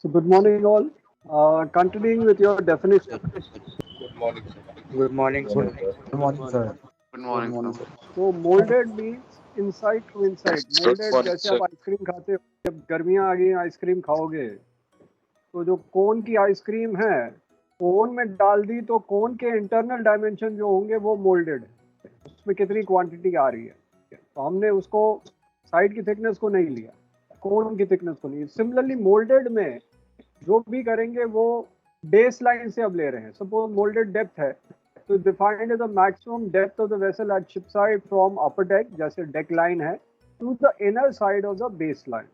So good morning all. Continuing with your definition. Good morning, sir. Good morning, Good sir. morning, sir. Good Good morning, morning, sir. sir. तो molded means inside to inside. Good Molded morning, जैसे sir. आप ice cream खाते हो, जब गर्मियां आ गई ice cream खाओगे तो जो कोन की आइसक्रीम है कोन में डाल दी तो कोन के इंटरनल डायमेंशन जो होंगे वो मोल्डेड है, उसमें कितनी क्वांटिटी आ रही है। तो हमने उसको साइड की थिकनेस को नहीं लिया, कोन की थिकनेस को नहीं। सिमिलरली मोल्डेड में जो भी करेंगे वो बेस लाइन से अब ले रहे हैं। सपोज मोल्डेड डेप्थ है तो defined as the maximum depth of the vessel at ship side from upper deck, जैसे डेक लाइन है, to the inner side of the base line,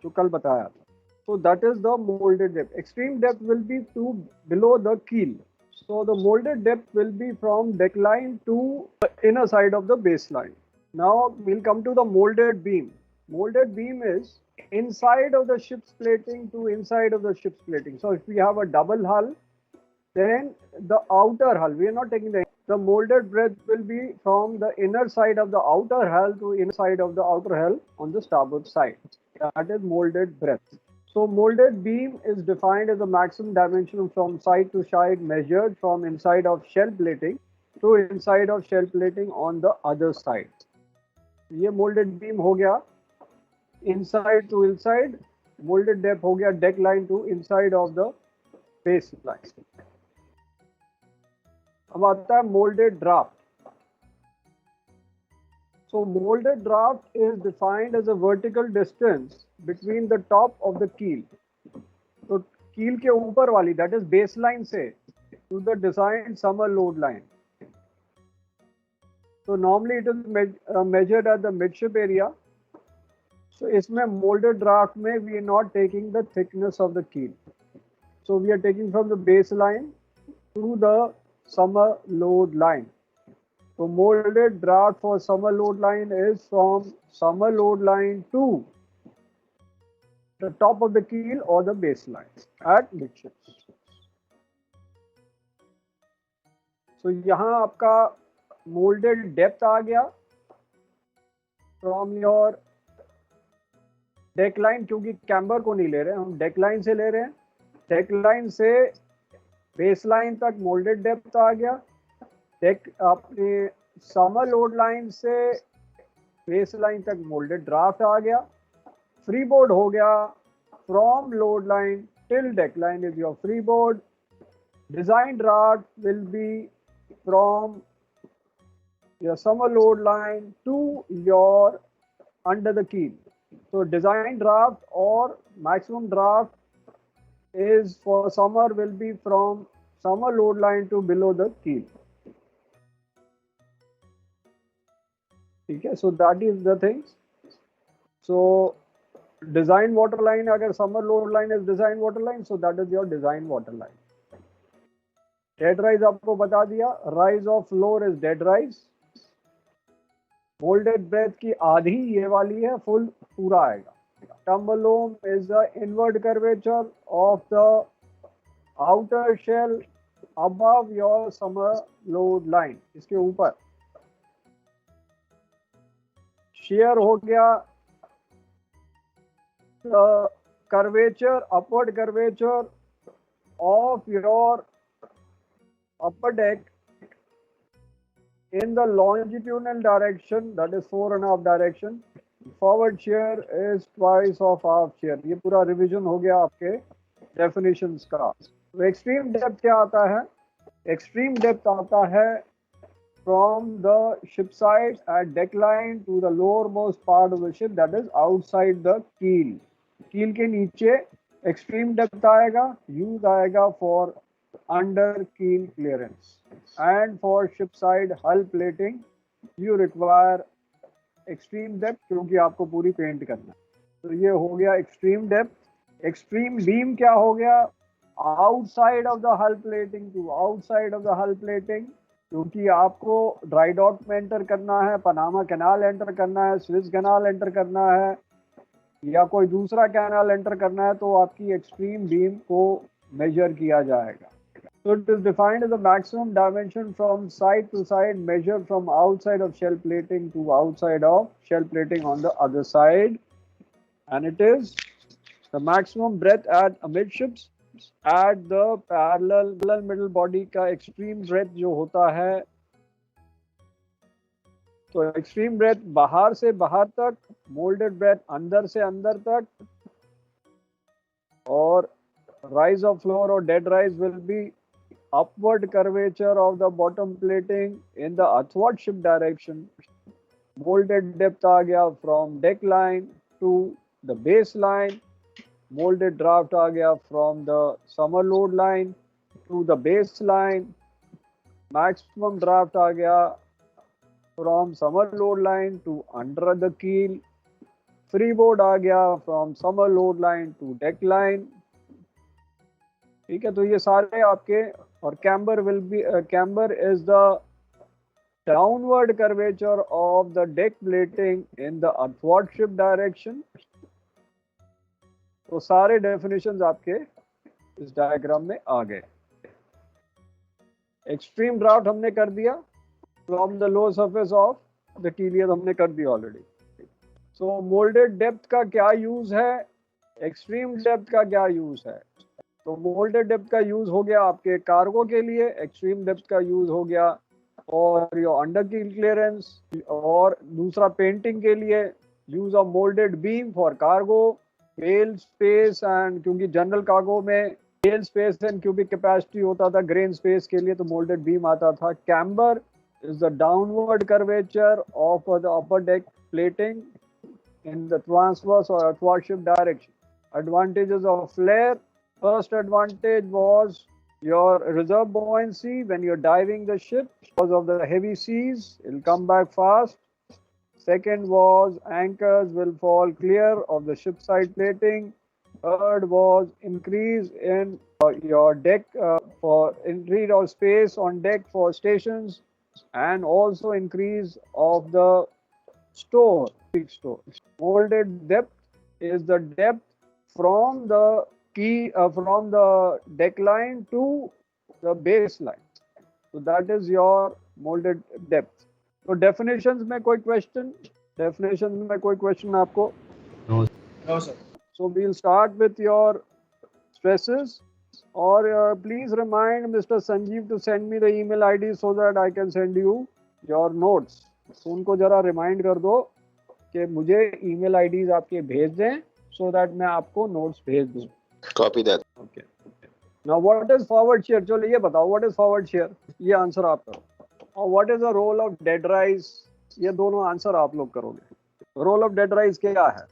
जो कल बताया था। So that is the molded depth. Extreme depth will be to below the keel. So the molded depth will be from deck line to the inner side of the baseline. Now we'll come to the molded beam. Molded beam is inside of the ship's plating to inside of the ship's plating. So if we have a double hull, then the outer hull, we are not taking the molded breadth will be from the inner side of the outer hull to inner side of the outer hull on the starboard side. That is molded breadth. So molded beam is defined as the maximum dimension from side to side measured from inside of shell plating to inside of shell plating on the other side. ये molded beam हो गया inside to inside, molded depth हो गया deck line to inside of the base line. अब आता है molded draft. So molded draft is defined as a vertical distance between the top of the keel. तो कील के ऊपर वाली, that is baseline से to the designed summer load line. So normally it is measured at the midship area. So इसमें molded draft में we are not taking the thickness of the keel. So we are taking from the baseline to the summer load line. So molded draft for summer load line is from summer load line to the top of the keel or the baseline at midships. So यहाँ आपका molded depth आ गया from your deck line, क्योंकि camber को नहीं ले रहे हैं हम, deck line से ले रहे हैं। deck line से baseline तक molded depth आ गया। deck अपने summer load line से baseline तक molded draft आ गया। freeboard हो गया, from load line till deck line is your freeboard. Design draft will be from your summer load line to your under the keel. So design draft or maximum draft is for summer will be from summer load line to below the keel. Okay, so that is the things. So design water line, agar summer load line is design water line, so that is your design water line. Dead rise आपको बता दिया, rise of floor is dead rise. Molded breadth की आधी ये वाली है, full पूरा आएगा. Tumble is the inward curvature of the outer shell above your summer load line. इसके ऊपर shear हो गया, the curvature, upward curvature of your upper deck in the longitudinal direction, that is 4.5 direction. Forward shear is twice of half shear. ये पूरा revision हो गया आपके definitions का. तो extreme depth क्या आता है? Extreme depth आता है from the ship side at deck line to the lowermost part of the ship, that is outside the keel. Keel के नीचे extreme depth आएगा, use आएगा for under keel clearance, and for ship side hull plating you require extreme depth क्योंकि आपको पूरी paint करना है. तो ये हो गया extreme depth. Extreme beam क्या हो गया? Outside of the hull plating to outside of the hull plating, क्योंकि आपको ड्राई डॉक में एंटर करना है, पनामा कैनाल एंटर करना है, स्विस कैनाल एंटर करना है या कोई दूसरा कैनाल एंटर करना है, तो आपकी एक्सट्रीम बीम को मेजर किया जाएगा. So it is defined as the maximum dimension from side to side measured from outside of shell plating to outside of shell plating on the other side, and it is The maximum breadth at amidships at the parallel middle body का extreme breadth जो होता है, तो extreme breath बाहर से बाहर तक, moulded breath अंदर से अंदर तक, और rise of floor or dead rise will be upward curvature of the bottom plating in the athwartship direction. Molded depth आ गया from deck line to the base line. Molded draft आ गया from the summer load line to the base line. Maximum draft आ गया from summer load line to under the keel. Freeboard आ गया from summer load line to deck line. ठीक है, तो ये सारे आपके, और camber will be camber is the downward curvature of the deck plating in the athwartship direction. तो सारे डेफिनेशंस आपके इस डायग्राम में आ गए. एक्सट्रीम ड्राफ्ट हमने कर दिया, from the low surface of the टीलियर हमने कर दिया ऑलरेडी. सो मोल्डेड डेप्थ का क्या यूज है, एक्सट्रीम डेप्थ का क्या यूज है? तो मोल्डेड डेप्थ का यूज हो गया आपके कार्गो के लिए, एक्सट्रीम डेप्थ का यूज हो गया और योर अंडर कील क्लियरेंस, और दूसरा पेंटिंग के लिए use of moulded beam for cargo, bale space and, क्योंकि जनरल कार्गो में bale space and cubic capacity होता था, ग्रेन स्पेस के लिए तो मोल्डेड बीम आता था. Camber is the downward curvature of the upper deck plating in the transverse or athwartship direction. Advantages of flare: first advantage was your reserve buoyancy when you're diving the ship because of the heavy seas, it'll come back fast. Second was anchors will fall clear of the ship side plating. Third was increase in your deck for increase of space on deck for stations, and also increase of the store. Molded depth is the depth from the from the deck line to the base line. So that is your molded depth. So definitions में कोई question? Definitions में कोई question आपको? No, sir. So we'll start with your stresses. Or please remind Mr. Sanjeev to send me the email ID so that I can send you your notes. So उनको जरा remind कर दो कि मुझे email IDs आपके भेज दें so that मैं आपको notes भेज दूँ. Copy that. Okay. Now what is forward shear? चलो ये बताओ, what is forward shear? ये आंसर आप करो. और what is the role of dead rise? ये दोनों आंसर आप लोग करोगे. Role of dead rise क्या है?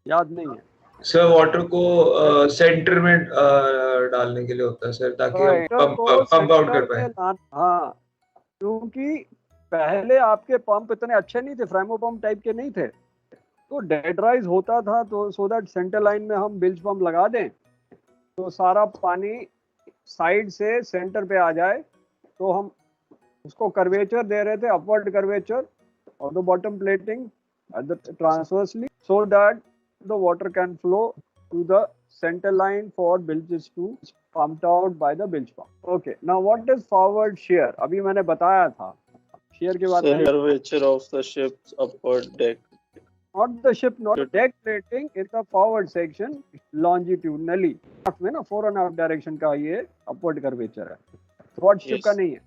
याद नहीं है. सर वाटर को सेंटर में डालने के लिए होता है सर, ताकि हम पंप आउट कर पाए. हाँ, क्योंकि पहले आपके पंप इतने अच्छे नहीं थे, फ्रेमो पंप टाइप के नहीं थे, तो डेड राइज होता था, तो सो दैट सेंटर लाइन में हम बिल्ज पंप लगा दें तो सारा पानी साइड से सेंटर पे आ जाए. तो हम उसको कर्वेचर दे रहे थे, अपवर्ड कर्वेचर और the bottom plating at the transversely, so that the water can flow to the center line for bilges to pumped out by the bilge pump. Okay, now what is forward shear? अभी मैंने बताया था shear के बारे में. Curvature of the ship's upward deck. Not the ship, not deck plating in the forward section longitudinally. में ना 4.5 direction का ये upward curvature है, forward ship का नहीं है.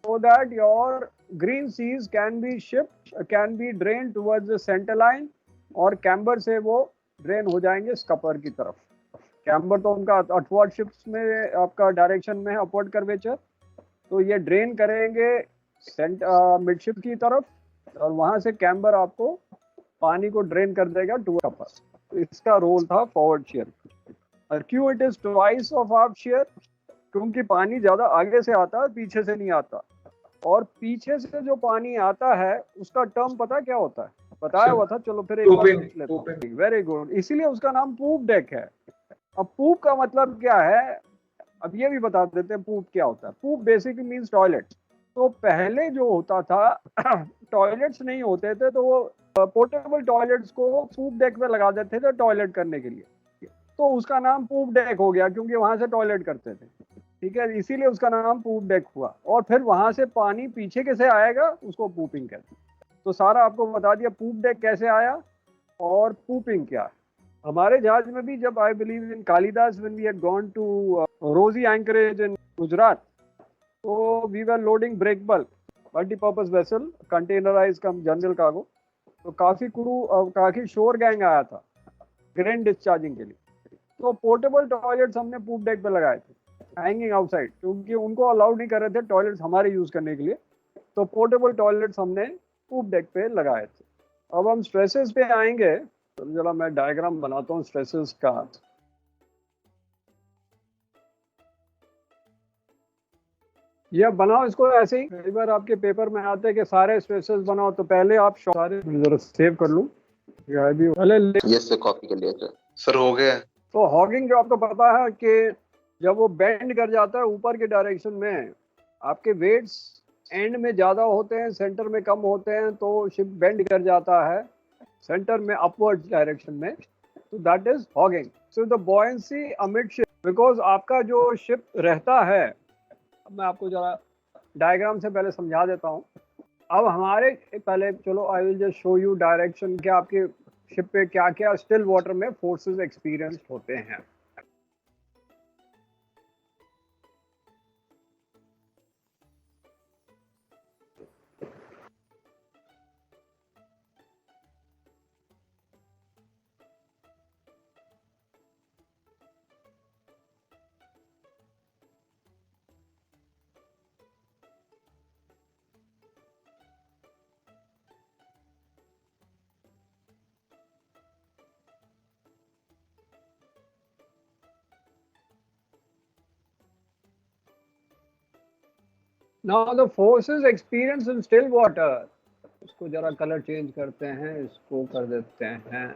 So that your green seas can be drained towards the center line, और camber से वो ड्रेन हो जाएंगे स्कपर की तरफ. कैम्बर तो उनका अपवर्ड शिप्स में आपका डायरेक्शन में है, अपवर्ड कर्वेचर, तो ये ड्रेन करेंगे मिडशिप की तरफ, और वहां से कैम्बर आपको पानी को ड्रेन कर देगा टू स्कपर. तो इसका रोल था फॉरवर्ड शेयर. और क्यों it is twice of half share? क्योंकि पानी ज्यादा आगे से आता है, पीछे से नहीं आता, और पीछे से जो पानी आता है उसका टर्म पता क्या होता है? बताया हुआ था, चलो फिर एक बार देख लेते हैं. वेरी गुड, इसीलिए उसका नाम पूप डेक है. अब पूप का मतलब क्या है, अब ये भी बता देते हैं पूप क्या होता है. पूप बेसिकली मींस टॉयलेट. तो पहले जो होता था टॉयलेट्स नहीं होते थे, तो वो पोर्टेबल टॉयलेट्स को पूप डेक पे लगा देते थे टॉयलेट करने के लिए, तो उसका नाम पूप डेक हो गया, क्योंकि वहां से टॉयलेट करते थे. ठीक है, इसीलिए उसका नाम पूप डेक हुआ. और फिर वहां से पानी पीछे कैसे आएगा, उसको पूपिंग कहते हैं. तो सारा आपको बता दिया पूप डेक कैसे आया और पूपिंग क्या है. हमारे जहाज में भी जब I believe in Kalidas when we had gone to Rozi anchorage in Gujarat, तो we were loading break bulk multipurpose vessel containerise cum general cargo. तो काफी काफी शोर गैंग आया था ग्रेन डिस्चार्जिंग के लिए। तो पोर्टेबल टॉयलेट्स हमने पूप डेक पे लगाए थे हैंगिंग आउटसाइड, क्योंकि उनको अलाउड नहीं कर रहे थे टॉयलेट्स हमारे यूज करने के लिए। तो पोर्टेबल टॉयलेट्स हमने पूप डेक पे लगाए थे। अब हम स्ट्रेसेस पे आएंगे, तो जरा मैं डायग्राम बनाता हूँ स्ट्रेसेस का। ये बनाओ इसको ऐसे ही, कई बार आपके पेपर में आते हैं कि सारे स्ट्रेसेस बनाओ, तो पहले आप सारे जरा सेव कर लूँ पहले। यस सर, कॉपी कर लिया सर। सर हो गया। तो हॉगिंग जो आपको पता है कि जब वो बेंड कर जाता है ऊपर के डायरेक्शन में, आपके वेट्स एंड में ज़्यादा होते हैं सेंटर में कम होते हैं, तो शिप बेंड कर जाता है सेंटर में अपवर्ड डायरेक्शन में, तो that is hugging. So the buoyancy amid ship, because आपका जो शिप रहता है, अब मैं आपको जरा डायग्राम से पहले समझा देता हूँ। अब हमारे पहले चलो I will just show you direction के आपके शिप पे क्या क्या स्टिल वाटर में फोर्सेस एक्सपीरियंस होते हैं। Now the forces experienced in still water, इसको जरा कलर चेंज करते हैं, इसको कर देते हैं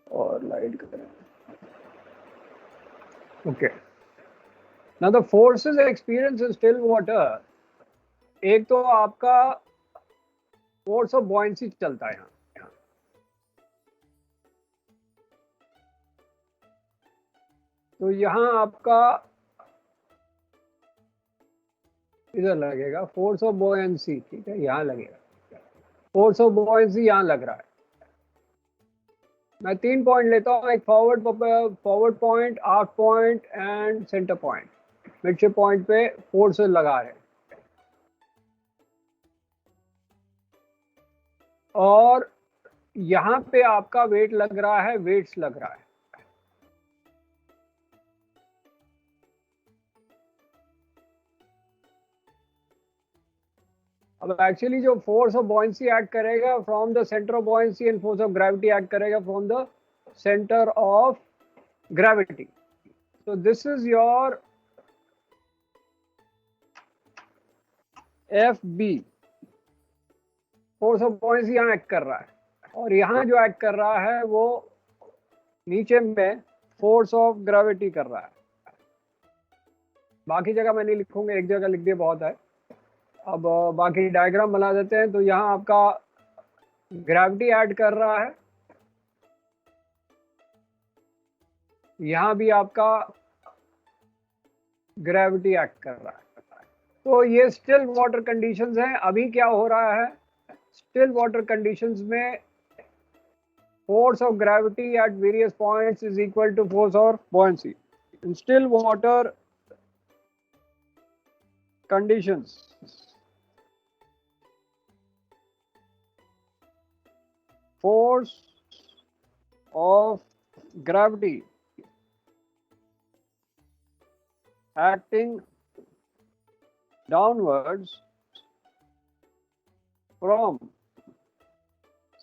और लाइट करें। Okay, now the forces experience in still water, एक तो आपका फोर्स ऑफ बॉयंसी चलता है यहाँ। तो यहाँ आपका इधर लगेगा फोर्स ऑफ बॉयंसी, ठीक है, यहाँ लगेगा फोर्स ऑफ बॉयंसी, यहाँ लग रहा है। मैं 3 पॉइंट लेता हूँ, एक फॉरवर्ड पॉइंट, आर्क point and centre point. Midship point पे फोर्सेस लगा रहे हैं, और यहाँ पे आपका वेट लग रहा है, वेट्स लग रहा है। अब एक्चुअली जो फोर्स ऑफ बॉयंसी एक्ट करेगा from the centre of buoyancy, and force of gravity act करेगा from the centre of gravity. So this is your FB, force of buoyancy यहाँ एक्ट कर रहा है, और यहाँ जो एक्ट कर रहा है वो नीचे में फोर्स ऑफ ग्रेविटी कर रहा है। बाकी जगह मैं नहीं लिखूंगा, एक जगह लिख दिया बहुत है। अब बाकी डायग्राम बना देते हैं। तो यहाँ आपका ग्रेविटी ऐड कर रहा है, यहाँ भी आपका ग्रेविटी एक्ट कर रहा है। तो ये स्टिल वाटर कंडीशंस हैं। अभी क्या हो रहा है, स्टिल वाटर कंडीशंस में force of gravity at various points is equal to force of buoyancy. In still water conditions, force of gravity acting downwards from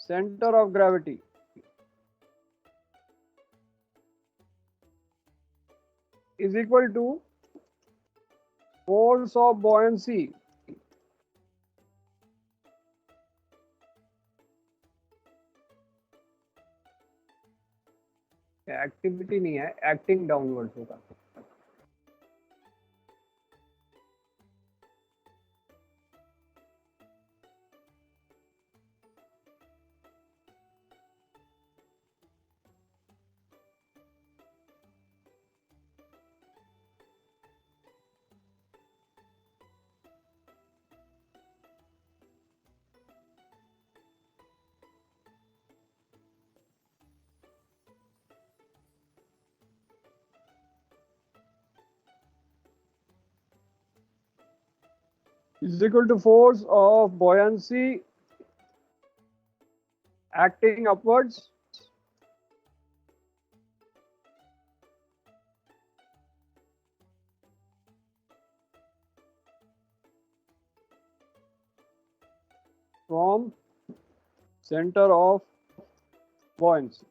center of gravity is equal to force of buoyancy activity नहीं है, acting downward होगा। is equal to force of buoyancy acting upwards from center of buoyancy.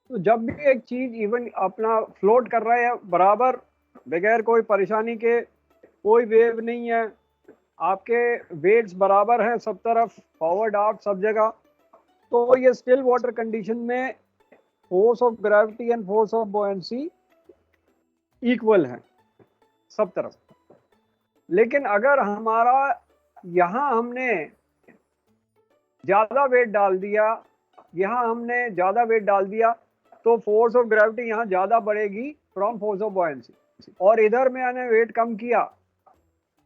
तो जब भी एक चीज even अपना float कर रहा है बराबर बगैर कोई परेशानी के, कोई वेव नहीं है, आपके वेट्स बराबर हैं सब तरफ, फॉरवर्ड आफ्ट सब जगह, तो ये स्टिल वाटर कंडीशन में force of gravity and force of buoyancy equal है सब तरफ। लेकिन अगर हमारा यहाँ हमने ज़्यादा वेट डाल दिया, यहाँ हमने ज़्यादा वेट डाल दिया, तो फोर्स ऑफ ग्रेविटी यहाँ ज़्यादा बढ़ेगी फ्रॉम फोर्स ऑफ बुओयंसी, और इधर मैंने वेट कम किया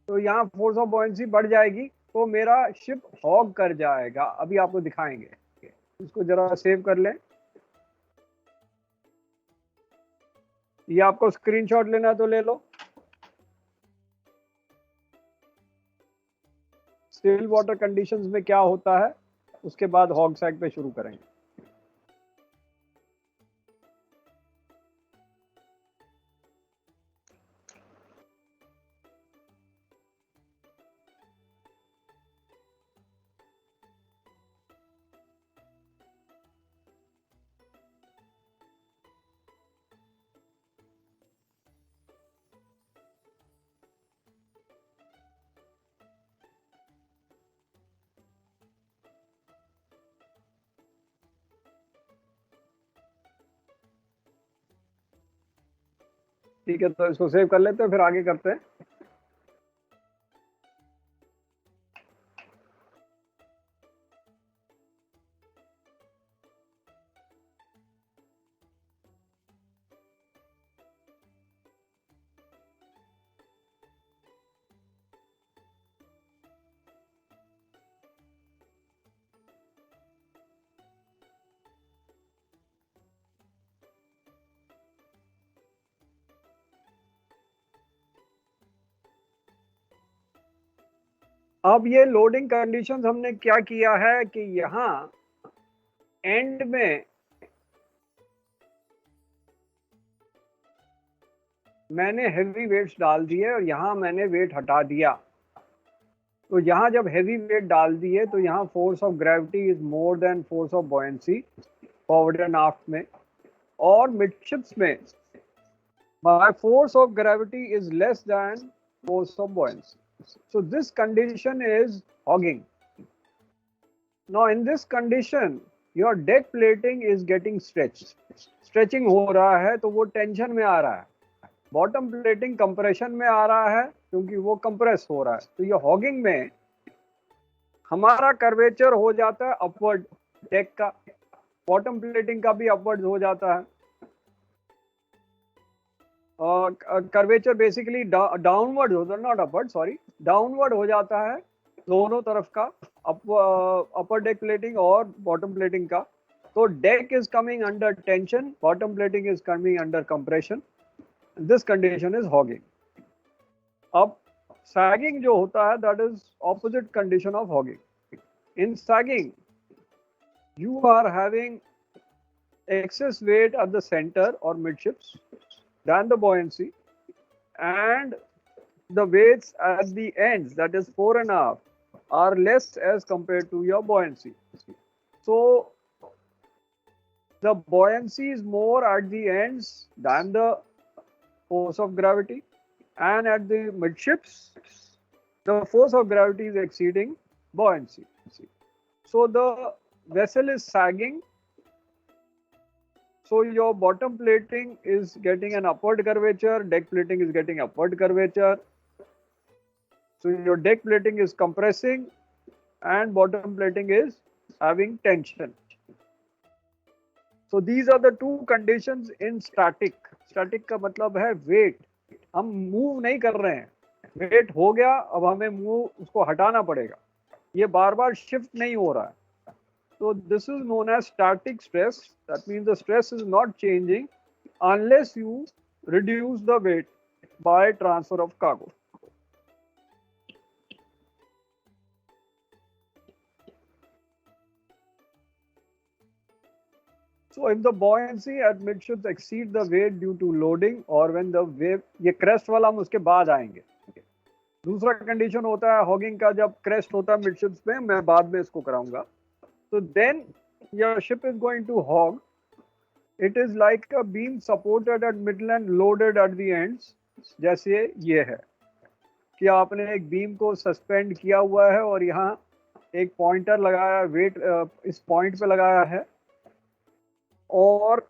तो यहाँ फोर्स ऑफ बुओयंसी बढ़ जाएगी, तो मेरा शिप हॉग कर जाएगा। अभी आपको दिखाएंगे, इसको जरा सेव कर लें। ये आपको स्क्रीनशॉट लेना है तो ले लो। स्टिल वाटर कंडीशंस में क्या होता है उसके बाद हॉग साइड पे शुरू करेंगे। ठीक है, तो इसको सेव कर लेते हैं, फिर आगे करते हैं। अब ये लोडिंग कंडीशंस हमने क्या किया है कि यहाँ एंड में मैंने हेवी वेट्स डाल दिए और यहाँ मैंने वेट हटा दिया। तो यहाँ जब हेवी वेट डाल दिए तो यहाँ force of gravity is more than force of buoyancy forward and aft में, और मिडशिप्स में my force of gravity is less than force of buoyancy. So this condition is hogging. Now in this condition, your deck plating is getting stretched. Stretching हो रहा है तो वो tension में आ रहा है, बॉटम प्लेटिंग कंप्रेशन में आ रहा है क्योंकि वो कंप्रेस हो रहा है। तो ये हॉगिंग में हमारा कर्वेचर हो जाता है अपवर्ड, डेक का, बॉटम प्लेटिंग का भी अपवर्ड हो जाता है। कर्वेचर बेसिकली डाउनवर्ड होता है, नॉट अपवर्ड, सॉरी, डाउनवर्ड हो जाता है दोनों तरफ का, अपर डेक प्लेटिंग और बॉटम प्लेटिंग का। तो deck is coming under tension, bottom plating is coming under compression, this condition is hugging. अब सैगिंग जो होता है that is opposite condition of hugging. In sagging you are having excess weight at the center or midships than the buoyancy, and the weights at the ends, that is 4.5, are less as compared to your buoyancy. So the buoyancy is more at the ends than the force of gravity, and at the midships the force of gravity is exceeding buoyancy. So the vessel is sagging, so your bottom plating is getting an upward curvature, deck plating is getting upward curvature, so your deck plating is compressing and bottom plating is having tension. So these are the two conditions in static. Static का मतलब है wait, हम move नहीं कर रहे हैं, wait हो गया, अब हमें मूव उसको हटाना पड़ेगा, ये बार बार शिफ्ट नहीं हो रहा है। So this is known as static stress. That means the stress is not changing unless you reduce the weight by transfer of cargo. So if the buoyancy at midships exceed the weight due to loading or when the wave, ये crest वाला हम उसके बाद आएंगे. दूसरा condition होता है hugging का, जब क्रेस्ट होता है मिडशिप्स पे, मैं बाद में इसको कराऊंगा. So then your ship is going to hog. It is like a beam supported at middle and loaded at the ends. जैसे ये है कि आपने एक बीम को सस्पेंड किया हुआ है और यहाँ एक पॉइंटर लगाया, वेट इस पॉइंट पे लगाया है और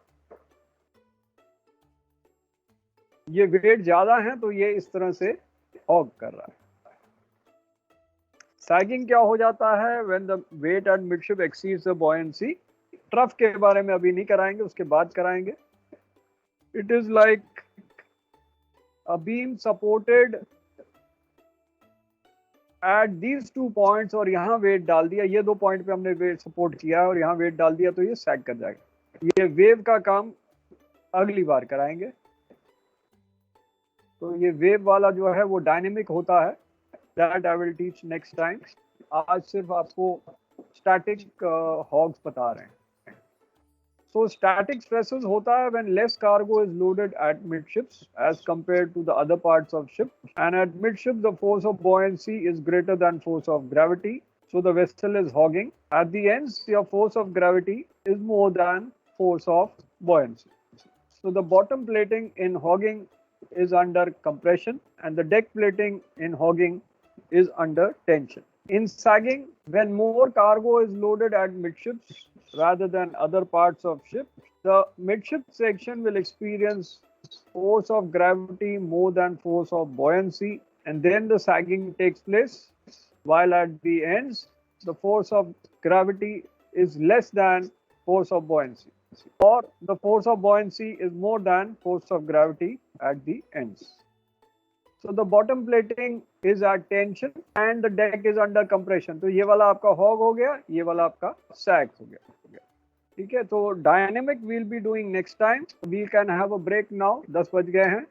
ये वेट ज्यादा है तो ये इस तरह से हॉग कर रहा है. सैगिंग क्या हो जाता है? When the weight at midship exceeds the buoyancy. Trough के बारे में अभी नहीं कराएंगे, उसके बाद कराएंगे. It is like a beam supported at these 2 points, और यहाँ वेट डाल दिया, ये 2 पॉइंट पे हमने वेट सपोर्ट किया है और यहाँ वेट डाल दिया तो ये सैग कर जाएगा. ये वेव का काम अगली बार कराएंगे. तो ये वेव वाला जो है वो डायनेमिक होता है. That I will teach next time. आज सिर्फ आपको स्टैटिक हॉग्स बता रहे हैं. So static stresses होता है when less cargo is loaded at midships as compared to the other parts of ship, and at midship the force of buoyancy is greater than force of gravity, so the vessel is hogging. At the ends your force of gravity is more than force of buoyancy. So the bottom plating in hogging is under compression and the deck plating in hogging is under tension. In sagging, when more cargo is loaded at midships rather than other parts of ship, the midship section will experience force of gravity more than force of buoyancy, and then the sagging takes place, while at the ends the force of gravity is less than force of buoyancy, or the force of buoyancy is more than force of gravity at the ends. So the bottom plating is at tension and the deck is under compression. तो ये वाला आपका hog हो गया, ये वाला आपका sag हो गया. ठीक है, तो dynamic we'll be doing next time. We can have a break now. 10 बज गए हैं.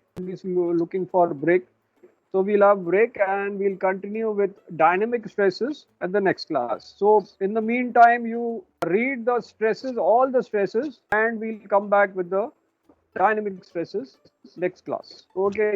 Looking for break. So we'll have break and we'll continue with dynamic stresses at the next class. So in the meantime, you read the stresses, all the stresses, and we'll come back with the dynamic stresses next class. Okay.